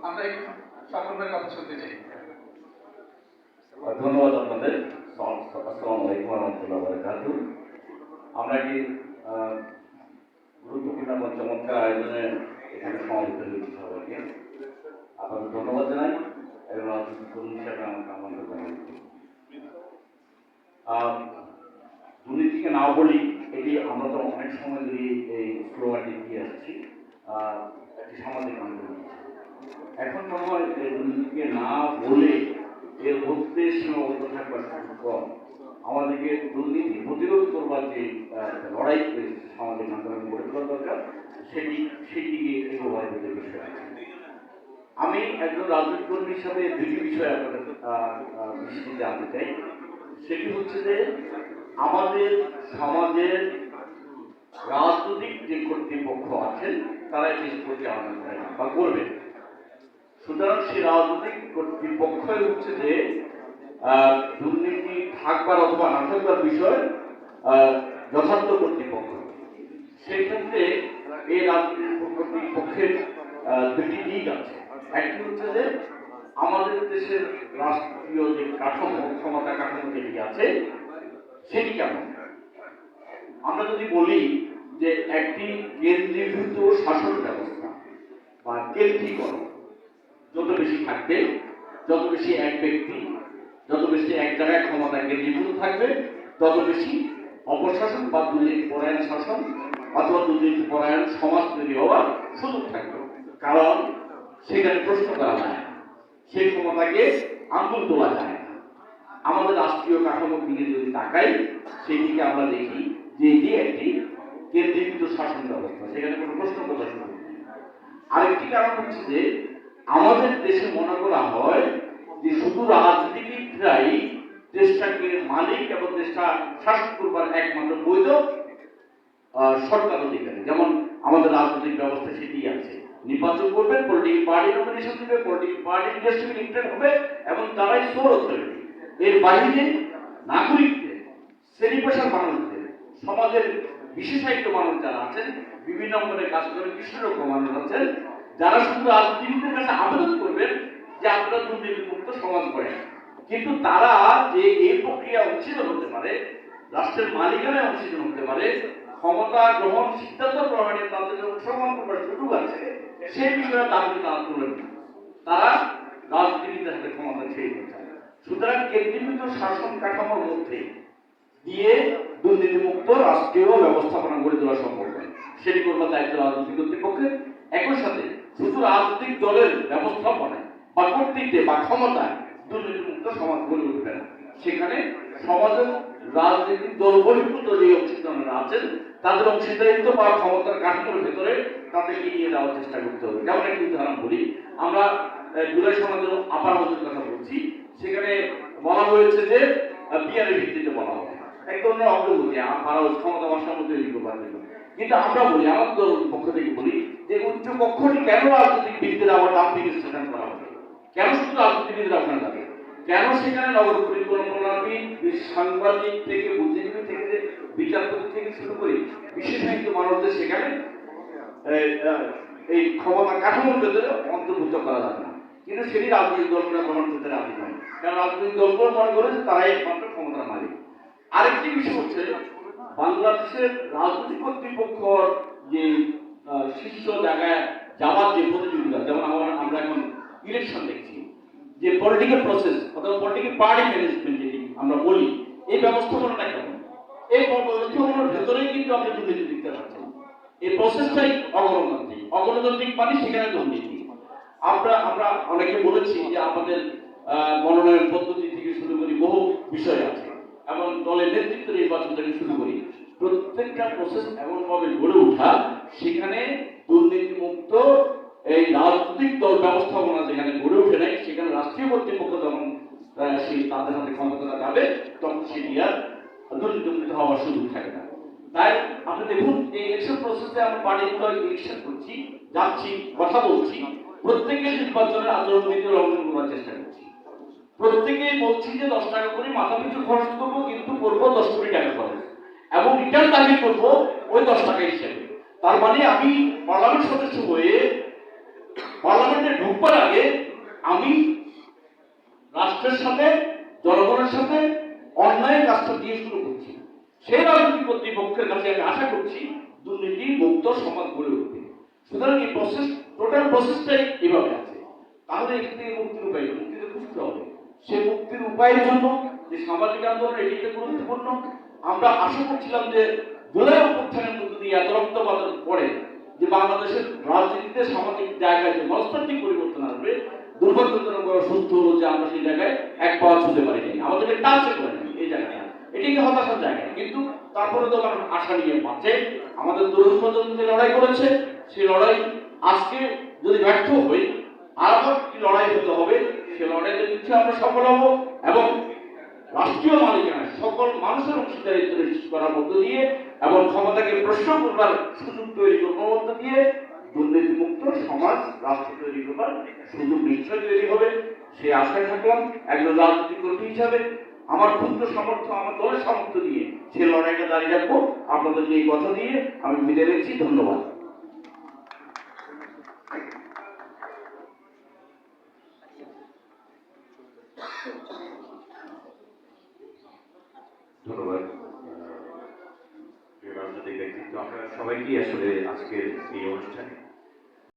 আমরা একটু সকলের কথা শুনতে চাই। ধন্যবাদ আপনাদের। আসসালামু আলাইকুম ওয়া রাহমাতুল্লাহি ওয়া বারাকাতুহু। আমরা কি গুরুত্বপূর্ণ এবং চমৎকার আয়োজনে এখানে সমাবেত হয়েছি সবাইকে আপনাদের ধন্যবাদ জানাই এবং রাজনৈতিক কর্মী হিসাবে আমাকে আমন্ত্রণ জানাই। দুর্নীতিকে না বলি, এটি আমরা তো অনেক সময় ধরে এই স্লোগানটি দিয়ে আসছি, একটি সামাজিক আন্দোলন। এখন মনে হয় দুর্নীতিকে না বলে এর মধ্যে সীমাবদ্ধ থাকবার কম। আমাদেরকে দুর্নীতি প্রতিরোধ করবার যে লড়াই সামাজিক আন্দোলন গড়ে তোলা দরকার, সেটিকে এগোবার বিষয় আছে। আমি একজন রাজনৈতিক কর্মী হিসাবে দুটি বিষয় আপনাদের দৃষ্টিতে আনতে চাই। সেটি হচ্ছে যে আমাদের সমাজের রাজনৈতিক যে কর্তৃপক্ষ আছেন তারা এই দেশ পরিচালনা করেন বা করবেন। সুতরাং সেই রাজনৈতিক কর্তৃপক্ষই হচ্ছে যে দুর্নীতি থাকবার অথবা না থাকবার বিষয় যথার্থ কর্তৃপক্ষ। সেই ক্ষেত্রে এই রাজনৈতিক কর্তৃপক্ষের দুটি দিক আছে। একটি হচ্ছে যে আমাদের দেশের রাষ্ট্রীয় যে কাঠামো, ক্ষমতা কাঠামো যেটি আছে সেটি কেমন। আমরা যদি বলি যে একটি কেন্দ্রীভূত শাসন ব্যবস্থা বা কেন্দ্রীকরণ যত বেশি থাকবে, যত বেশি এক ব্যক্তি, যত বেশি এক জায়গায় ক্ষমতা কেন্দ্রীভূত থাকবে, তত বেশি অপশাসন বা দুর্নীতি পরায়ণ শাসন অথবা দুর্নীতি পরায়ণ সমাজ তৈরি হওয়ার সুযোগ থাকবে। কারণ সেখানে প্রশ্ন করা যায় না, সেই ক্ষমতাকে আঙুল তোলা যায় না। আমাদের রাষ্ট্রীয় কাঠামোর দিকে যদি তাকাই, সেই দিকে আমরা দেখি যে এটি একটি কেন্দ্রীভূত শাসন ব্যবস্থা, সেখানে কোনো প্রশ্ন করার সুযোগ নেই। আরেকটি কারণ হচ্ছে যে আমাদের দেশে মনে করা হয় যে শুধু রাজনীতিবিদরাই দেশটাকে মালিক এবং দেশটা শাসন করবার একমাত্র বৈধ সরকার অধিকারী। যেমন আমাদের রাজনৈতিক ব্যবস্থা সেটি আছে, নির্বাচন করবে, পলিটিক্যাল পার্টি নমিনেশন দেবে, পলিটিক্যাল পার্টি ইন্ডাস্ট্রি লিমিটেড হবে এবং তারাই সোর অথরিটি। এর বাইরে নাগরিকদের, শ্রেণী পেশার মানুষদের, সমাজের বিশেষায়িত মানুষ যারা আছেন, বিভিন্ন অঙ্গনে কাজ করে কৃষ্ণরক্ষ মানুষ আছেন, যারা শুধু রাজনীতিবিদদের কাছে আবেদন করবেন যে আপনারা দুর্নীতিমুক্ত সমাজ করেন। কিন্তু তারা যে এই প্রক্রিয়া অংশীদার হতে পারে, রাষ্ট্রের মালিকানায় অংশীদার হতে পারে, ক্ষমতা গ্রহণ সিদ্ধান্ত গ্রহণে তাদের অংশগ্রহণ করবার সুযোগ আছে, সেই বিষয়ে দাবি তারা তোলেন না। তারা রাজনীতিবিদদের হাতে ক্ষমতা ছেড়ে দিতে চায়। সুতরাং কেন্দ্রীভূত শাসন কাঠামোর মধ্যে দিয়ে দুর্নীতিমুক্ত রাষ্ট্রীয় ব্যবস্থাপনা গড়ে তোলা সম্ভব নয়। সেটি করবার দায়িত্ব রাজনৈতিক কর্তৃপক্ষের। একই সাথে শুধু রাজনৈতিক দলের ব্যবস্থাপনায় বা কর্তৃত্বে বা ক্ষমতায় দুর্নীতিমুক্ত সমাজ গড়ে উঠবে না। সেখানে সমাজের রাজনৈতিক দল বহির্ভূত যে অংশীদাররা আছেন তাদের অংশীদারিত্ব বা ক্ষমতার কাঠামোর ভেতরে তাদেরকে নিয়ে যাওয়ার চেষ্টা করতে হবে। যেমন একটি উদাহরণ বলি, আমরা জুলাই সমাজের আপার হাউসের কথা বলছি, সেখানে বলা হয়েছে যে বিয়ারের ভিত্তিতে বলা হবে, এক ধরনের অগ্রগতি আপার হাউস ক্ষমতা ভারসাম্য তৈরি করবার জন্য। কিন্তু আমরা বলি, আমার দল পক্ষ থেকে বলি যে উচ্চ কক্ষটি কেন রাজনৈতিক ভিত্তিতে আবার ডাম্পিং স্টেশন করা হবে? কেন শুধু রাজনীতিবিদরা ওখানে যাবে? কেন সেখানে নগর পরিকল্পনাবিদ, সাংবাদিক থেকে বুদ্ধিজীবী থেকে বিচারপতি থেকে শুরু করে বিশেষায়িত মানুষদের সেখানে এই ক্ষমতা কাঠামোর ভেতরে অন্তর্ভুক্ত করা যাবে না? কিন্তু সেটি রাজনৈতিক দলগুলো গ্রহণ করতে রাজি নয়, কারণ রাজনৈতিক দলগুলো মনে করে তারাই একমাত্র ক্ষমতার মালিক। আরেকটি বিষয় হচ্ছে বাংলাদেশের রাজনৈতিক কর্তৃপক্ষর যে শীর্ষ জায়গায় যাওয়ার যে প্রতিযোগিতা, যেমন আমরা এখন ইলেকশন দেখছি, যে পলিটিক্যাল প্রসেস অথবা পলিটিক্যাল পার্টি ম্যানেজমেন্ট যেটি আমরা বলি, এই ব্যবস্থাপনাটা কেমন? এই ব্যবস্থাপনার ভেতরেই কিন্তু আপনি দুর্নীতি দেখতে পাচ্ছেন। এই প্রসেসটাই অগণতান্ত্রিক। অগণতান্ত্রিক মানে সেখানে দুর্নীতি। আমরা অনেকে বলেছি যে আমাদের মনোনয়ন পদ্ধতি থেকে শুরু করি বহু বিষয় আছে, এবং দলের নেতৃত্ব নির্বাচন থেকে শুরু করি, প্রত্যেকটা প্রসেস এমনভাবে গড়ে ওঠা সেখানে দুর্নীতিমুক্ত এই রাজনৈতিক দল ব্যবস্থাপনা যেখানে গড়ে ওঠে নাই, সেখানে রাষ্ট্রীয় কর্তৃপক্ষ যখন তাদের হাতে ক্ষমতাটা যাবে তখন সেটি আর দুর্নীতিমুক্ত হওয়ার সুযোগ থাকে না। তাই আপনি দেখুন, এই ইলেকশন প্রসেসে আমরা পার্টিগুলো ইলেকশন করছি, যাচ্ছি, কথা বলছি, প্রত্যেকের নির্বাচনের আচরণবিধি লঙ্ঘন করার চেষ্টা করছি। প্রত্যেকেই বলছি যে 10 টাকা করে মাথা পিছু খরচ করবো, কিন্তু করবো 10 কোটি টাকা খরচ, এবং রিটার্ন দাবি করবো ওই 10 টাকা হিসেবে। তার মানে আমি পার্লামেন্ট সদস্য হয়ে পার্লামেন্টে ঢুকবার আগে আমি রাষ্ট্রের সাথে জনগণের সাথে অন্যায়ের কাজটা দিয়ে শুরু করছি। সেই রাজনৈতিক কর্তৃপক্ষের কাছে আমি আশা করছি দুর্নীতি মুক্ত সমাজ গড়ে উঠবে। সুতরাং এই প্রসেস, টোটাল প্রসেসটাই এভাবে আছে। তাহলে এখান থেকে মুক্তির উপায়, মুক্তিতে খুঁজতে হবে। সে মুক্তির উপায়ের জন্য যে সামাজিক আন্দোলন, এটি গুরুত্বপূর্ণ। আমরা আশা করছিলাম যে জুলাই অভ্যুত্থানের মধ্য দিয়ে এত রক্তপাতের পরে যে বাংলাদেশের রাজনীতিতে সামাজিক জায়গায় যে মনস্তাত্ত্বিক পরিবর্তন আসবে, দুর্ভাগ্যজনক বড় সত্য হলো যে আমরা সেই জায়গায় এক পাওয়া ছুঁতে পারিনি, আমাদেরকে টাচে করেনি এই জায়গাটা। এটি একটি হতাশার জায়গা, কিন্তু তারপরে তো আমার আশা নিয়ে বাঁচে। আমাদের তরুণ প্রজন্ম যে লড়াই করেছে, সেই লড়াই আজকে যদি ব্যর্থ হই, আবার কি লড়াই হতে হবে, সে লড়াইতে নিশ্চয়ই আমরা সফল হব এবং রাষ্ট্রীয় মালিকানা সকল মানুষের অংশীদারিত্ব নিশ্চিত করার মধ্য দিয়ে এবং ক্ষমতাকে প্রশ্ন করবার সুযোগ তৈরি করবার মধ্য দিয়ে দুর্নীতিমুক্ত সমাজ রাষ্ট্র তৈরি করবার সুযোগ নিশ্চয় তৈরি হবে। সে আশায় থাকলাম একজন রাজনৈতিক কর্মী হিসাবে আমার ক্ষুদ্র সামর্থ্য, আমার দলের সামর্থ্য দিয়ে সে লড়াইটা দাঁড়িয়ে রাখবো। আপনাদেরকে এই কথা দিয়ে আমি বিদায় নিচ্ছি। ধন্যবাদ। ধন্যবাদ রাজনৈতিক ব্যক্তিত্ব। আমরা সবাইকে আসলে আজকের এই অনুষ্ঠানে